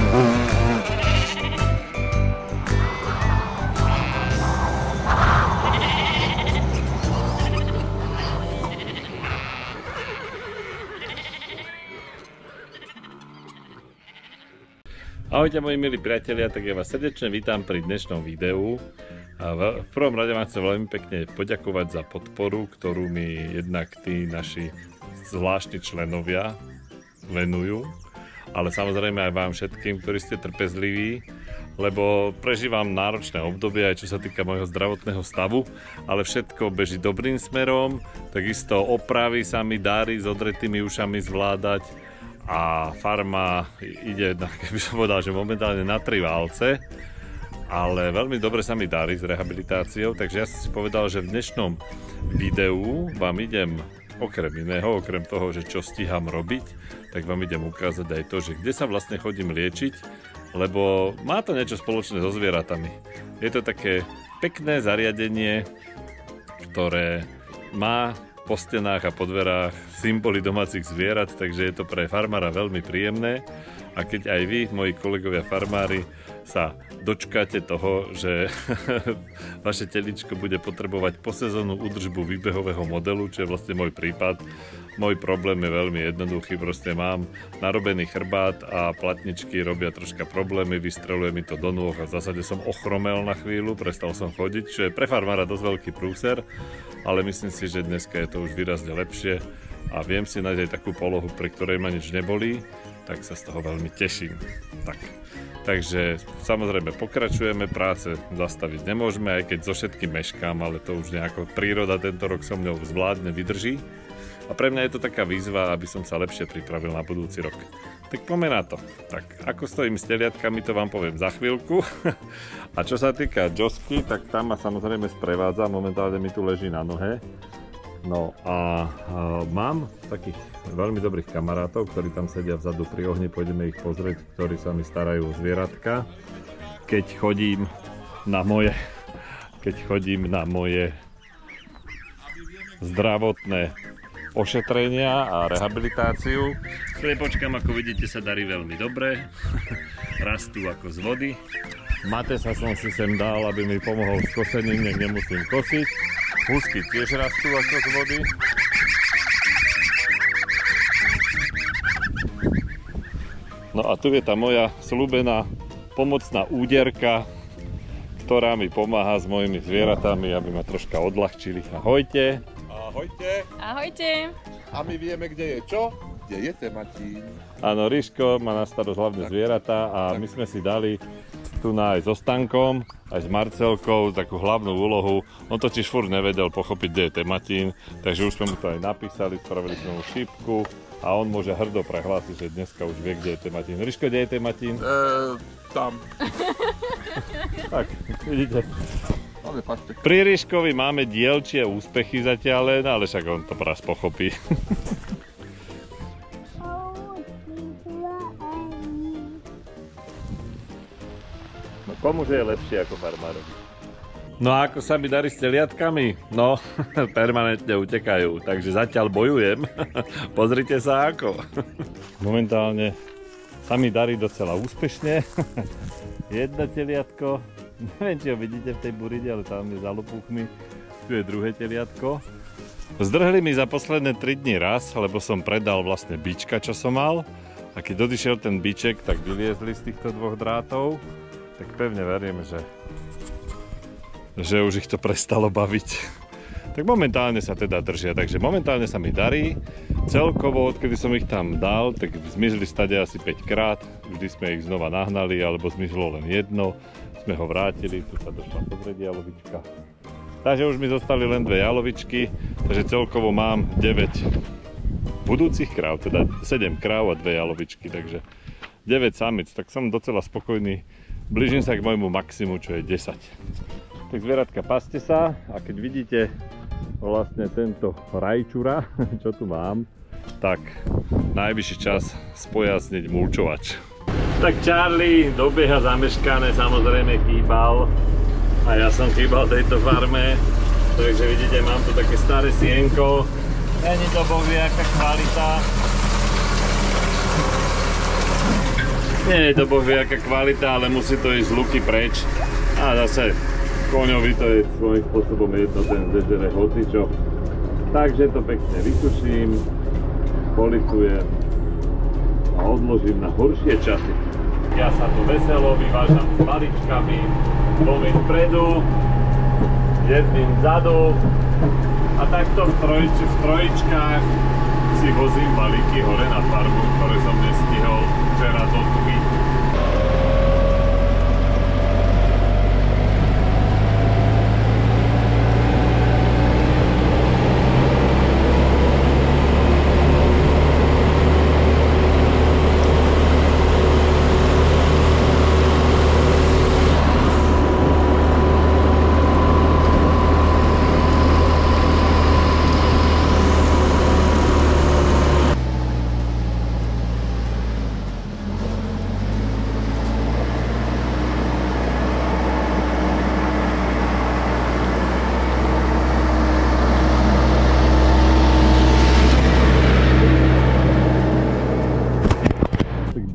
Ahojte moji milí priatelia, tak ja vás srdečne vítam pri dnešnom videu. A v prvom rade vám chcem veľmi pekne poďakovať za podporu, ktorú mi jednak tí naši zvláštni členovia venujú, ale samozrejme aj vám všetkým, ktorí ste trpezliví, lebo prežívam náročné obdobie aj čo sa týka môjho zdravotného stavu, ale všetko beží dobrým smerom, takisto opravy sa mi darí s odretými ušami zvládať a farma ide, keby som povedal, že momentálne na 3 válce, ale veľmi dobre sa mi darí s rehabilitáciou, takže ja som si povedal, že v dnešnom videu vám idem okrem iného, okrem toho, že čo stíham robiť, tak vám idem ukázať aj to, že kde sa vlastne chodím liečiť, lebo má to niečo spoločné so zvieratami. Je to také pekné zariadenie, ktoré má po stenách a po dverách symboly domácich zvierat, takže je to pre farmára veľmi príjemné. A keď aj vy, moji kolegovia farmári, sa dočkáte toho, že vaše teličko bude potrebovať posezónnu údržbu výbehového modelu, čo je vlastne môj prípad. Môj problém je veľmi jednoduchý, proste mám narobený chrbát a platničky robia troška problémy, vystreluje mi to do nôh a v zásade som ochromel na chvíľu, prestal som chodiť, čo je pre farmára dosť veľký prúser, ale myslím si, že dneska je to už výrazne lepšie a viem si nájsť aj takú polohu, pri ktorej ma nič nebolí, tak sa z toho veľmi teším. Takže samozrejme pokračujeme, práce zastaviť nemôžeme, aj keď so všetkým meškám, ale to už nejako príroda tento rok so mnou zvládne, vydrží. A pre mňa je to taká výzva, aby som sa lepšie pripravil na budúci rok. Tak poďme na to. Tak ako stojím s teliatkami, to vám poviem za chvíľku. A čo sa týka Josky, tak tam ma samozrejme sprevádza, momentálne mi tu leží na nohe. No a mám takých veľmi dobrých kamarátov, ktorí tam sedia vzadu pri ohni, pôjdeme ich pozrieť, ktorí sa mi starajú o zvieratka. Keď chodím na moje zdravotné ošetrenia a rehabilitáciu. Slepočkám, ako vidíte, sa darí veľmi dobre. Rastú ako z vody. Matesa som si sem dal, aby mi pomohol s kosením, nech nemusím kosiť. Husky tiež rastú ako z vody. No a tu je tá moja sľúbená pomocná úderka, ktorá mi pomáha s mojimi zvieratami, aby ma troška odľahčili. Ahojte! Ahojte. Ahojte. A my vieme, kde je čo? Kde je Tematín. Áno, Ríško má na starosť hlavne zvieratá a my sme si dali tu aj so Stankom, aj s Marcelkou takú hlavnú úlohu. On totiž furt nevedel pochopiť, kde je Tematín, takže už sme mu to aj napísali, spravili sme mu šípku a on môže hrdo prehlásiť, že dneska už vie, kde je Tematín. Ríško, kde je Tematín? Tam. Tak, vidíte. Pri Ríškovi máme dielčie úspechy zatiaľ len, ale však on to raz pochopí. No komuže je lepšie ako farmárovi? No a ako sa mi darí s teliatkami? No, permanentne utekajú, takže zatiaľ bojujem. Pozrite sa ako. Momentálne sa mi darí docela úspešne. Jedno teliatko. Neviem, či ho vidíte v tej buride, ale tam je za lopúchmi. Tu je druhé teliatko. Zdrhli mi za posledné 3 dni raz, lebo som predal vlastne bička, čo som mal. A keď odišiel ten biček, tak vyliezli z týchto 2 drátov. Tak pevne verím, že už ich to prestalo baviť. Tak momentálne sa teda držia, takže momentálne sa mi darí. Celkovo, odkedy som ich tam dal, tak zmizli stade asi 5 krát. Vždy sme ich znova nahnali, alebo zmizlo len jedno. Sme ho vrátili, tu sa došla pozrieť jalovička. Takže už mi zostali len 2 jalovičky, takže celkovo mám 9 budúcich kráv, teda 7 kráv a 2 jalovičky, takže 9 samic, tak som docela spokojný. Blížim sa k môjmu maximu, čo je 10. Tak zvieratka, paste sa a keď vidíte vlastne tento rajčura, čo tu mám, tak najvyšší čas spojasniť mulčovač. Tak Charlie dobieha zameškané, samozrejme chýbal a ja som chýbal tejto farme, takže vidíte, mám tu také staré sienko, není to bohvie aká kvalita, Nie je to bohvie aká kvalita, ale musí to ísť z luky preč. A zase koňovi to je svojím spôsobom jedno, ten zežere hocičo. Takže to pekne vysuším, politujem a odložím na horšie časy. Ja sa tu veselo vyvážam s balíčkami, dvomi vpredu, jedným vzadu a takto v trojičkách si vozím balíky hore na farmu, ktoré som nestihol včera dotkviť.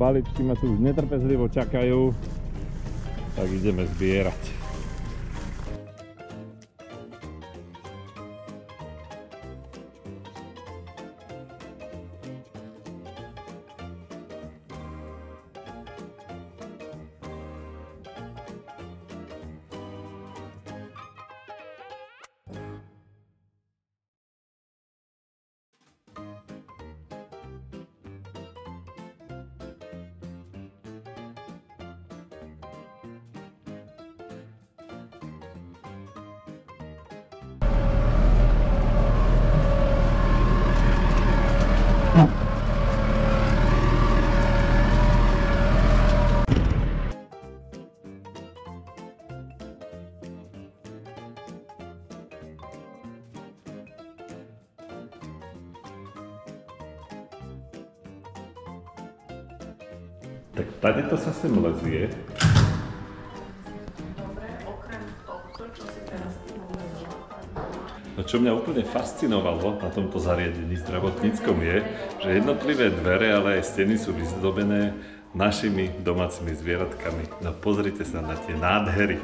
Balíčky ma tu už netrpezlivo čakajú, tak ideme zbierať. Tak tady to sa sem lezie. Dobre, okrem tohto, čo si teraz tým uvedela. No čo mňa úplne fascinovalo na tomto zariadení zdravotníckom je, že jednotlivé dvere, ale aj steny sú vyzdobené našimi domácimi zvieratkami. No pozrite sa na tie nádhery.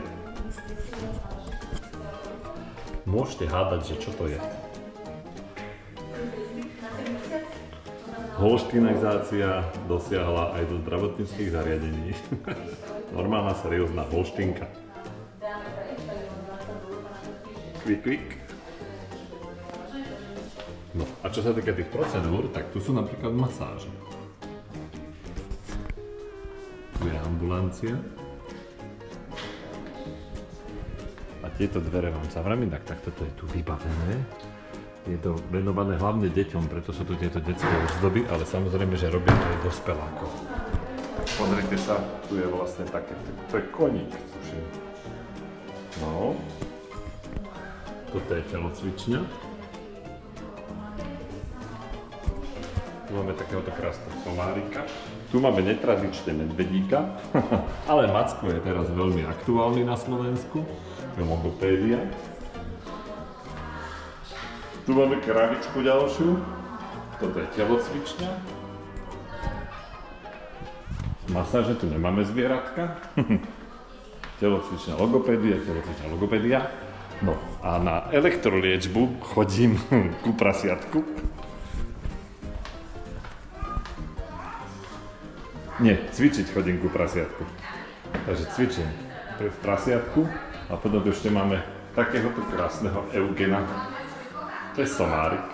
Môžete hádať, že čo to je. Holštinizácia dosiahla aj do zdravotníckych zariadení. Normálna, seriózna holštinka. Kvik, kvik. No a čo sa týka tých procedúr, tak tu sú napríklad masáže. Tu je ambulancia. A tieto dvere vám zavrám, tak toto je tu vybavené. Je to venované hlavne deťom, preto sú tu tieto detské ozdoby, ale samozrejme, že robia to aj dospelákov. Pozrite sa, tu je vlastne také, to je koník, tuším. No. Toto je telocvičňa. Tu máme takéhoto krásneho somárika. Tu máme netradičné medvedíka, ale Macko je teraz veľmi aktuálny na Slovensku. To je logopédia. Tu máme kravičku ďalšiu, toto je telocvičňa. Masáže, tu nemáme zvieratka. Telocvičňa logopédia. No a na elektroliečbu chodím ku prasiatku. Nie, cvičiť chodím ku prasiatku. Takže cvičím v prasiatku a potom tu ešte máme takéhoto krásneho Eugena. To je somárik.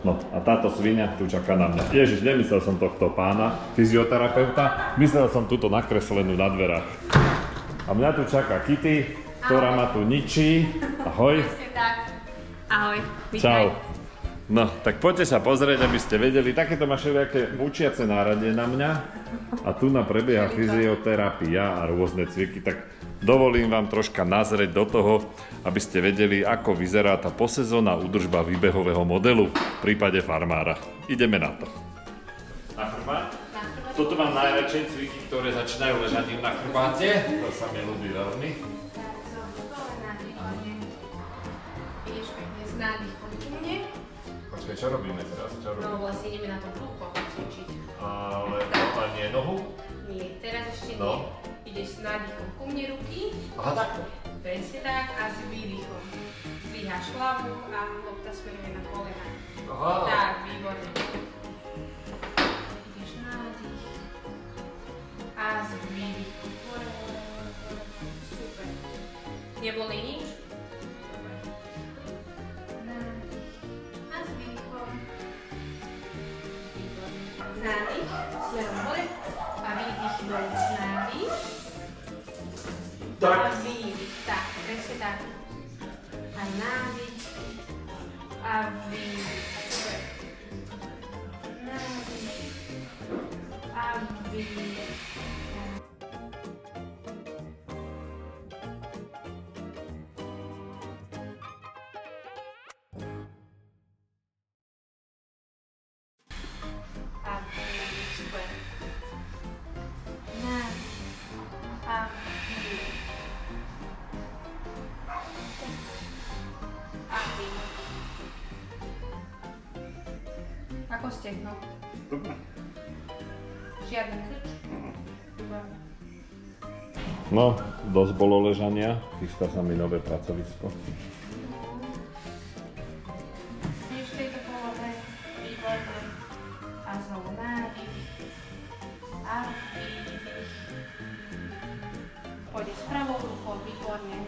No a táto sviňa tu čaká na mňa. Ježiš, nemyslel som tohto pána, fyzioterapeuta, myslel som túto nakreslenú na dverách. A mňa tu čaká Kitty, ktorá ma tu ničí. Ahoj. Ahoj. Čau. No, tak poďte sa pozrieť, aby ste vedeli, takéto má všelijaké mučiace náradie na mňa. A tu na prebieha fyzioterapia a rôzne cviky, tak dovolím vám troška nazrieť do toho, aby ste vedeli, ako vyzerá tá posezónna údržba výbehového modelu v prípade farmára. Ideme na to. Na chrbát? Toto mám najradšej cviky, ktoré začínajú ležaním na chrbáte. To sa mi ľúbi veľmi. Ideš pekne z nádychom ku mne. Počkaj, čo robíme teraz? No vlastne ideme na to brúcho cvičiť. Ale nie nohu? Nie, teraz ešte nie. No. Ideš s nádychom ku mne ruky. Aha, takto. Presne tak a s výdychom. Zdvíhaš hlavu a lopta smeruje na kolena. Aha. Tak, výborne. Ideš nádych a s výdychom. Super. Nebolí nič? Dobre. Nádych a s výdychom. Výborne. Nádych, smerom hore a výdych dole. Nádych. Tak. A výdych, tak, presne tak. A nádych. A výdych. Super. Nádych. A výdych. A výdych. Super. Nádych. A výdych. A výdych. Ako stehno. Dobre. Žiadny krč. Výborne. No, dosť bolo ležania. Chystá sa mi nové pracovisko. Ideš v tejto polohe. Výborne. A znovu nádych. A výdych. Pôjde s pravou rukou. Výborne.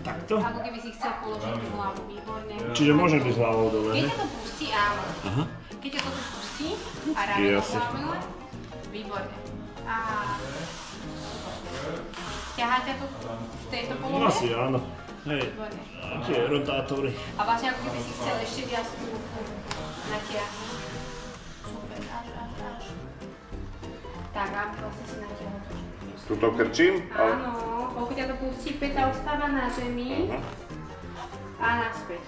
Takto? Ako keby si chcel položiť tú hlavu. Výborne. Čiže môže byť hlavou dole, Keď ne? ťa to pustí, áno. Aha. Keď ťa to tu pustí a rameno Jasne. hlavne, výborne. A ťahá ťa to v tejto polohe? Asi áno. Hej, Výborne. tie rotátory. A vlastne ako keby si chcel ešte viac tú ruku natiahnuť. Super, až. Tak, a vlastne si natiahol trošku. Tuto krčím? Áno, pokiaľ ťa to pustí, päta ostáva na zemi a naspäť.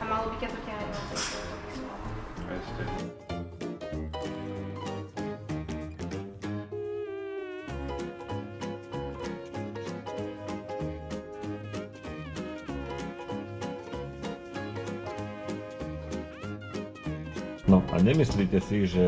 A malo by ťa to ťahať vlastne z toho svalu. No a nemyslíte si, že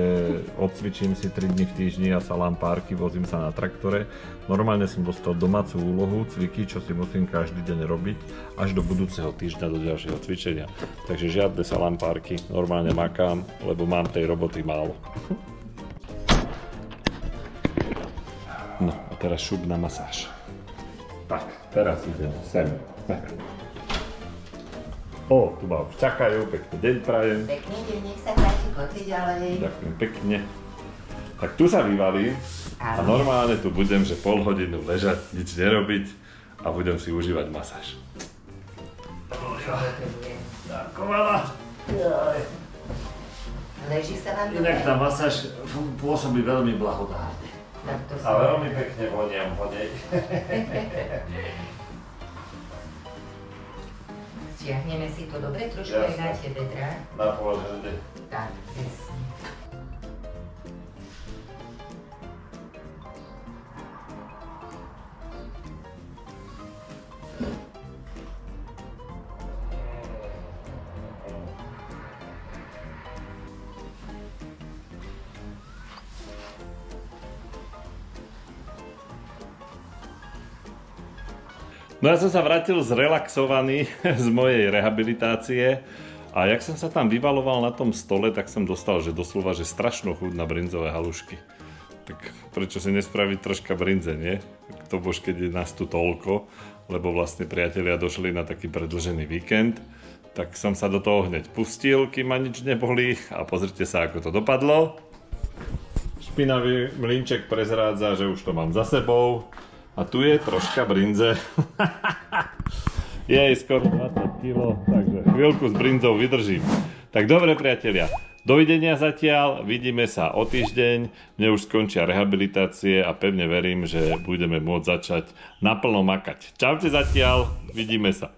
odcvičím si 3 dni v týždni a salám párky, vozím sa na traktore. Normálne som dostal domácu úlohu, cviky, čo si musím každý deň robiť, až do budúceho týždňa, do ďalšieho cvičenia. Takže žiadne salám párky, normálne makám, lebo mám tej roboty málo. No a teraz šup na masáž. Tak, teraz idem sem. O, tu ma už čakajú, pekný deň prajem. Pekný deň, nech sa páči, poďte ďalej. Ďakujem pekne. Tak tu sa vyvalím a normálne tu budem, že pol hodinu ležať, nič nerobiť a budem si užívať masáž. Čo potrebuje? Taková. Leží sa vám Inak tá dobre? masáž pôsobí veľmi blahodárne. Tak to A sa... veľmi pekne voniam po nej. Stiahneme si to dobre, trošku aj Jasné. na tie bedrá. Na pôžede. Tak, presne. No ja som sa vrátil zrelaxovaný z mojej rehabilitácie a jak som sa tam vyvaloval na tom stole, tak som dostal, že doslova, že strašnú chuť na brinzové halušky. Tak prečo si nespraviť troška brinze, nie? To bož, keď je nás tu toľko, lebo vlastne priatelia došli na taký predĺžený víkend, tak som sa do toho hneď pustil, kým ma nič nebolí a pozrite sa, ako to dopadlo. Špinavý mlynček prezrádza, že už to mám za sebou. A tu je troška brinze. Je skoro 20 kg, takže chvíľku s brinzou vydržím. Tak dobre, priatelia, dovidenia zatiaľ, vidíme sa o týždeň, mne už skončia rehabilitácie a pevne verím, že budeme môcť začať naplno makať. Čaute zatiaľ, vidíme sa.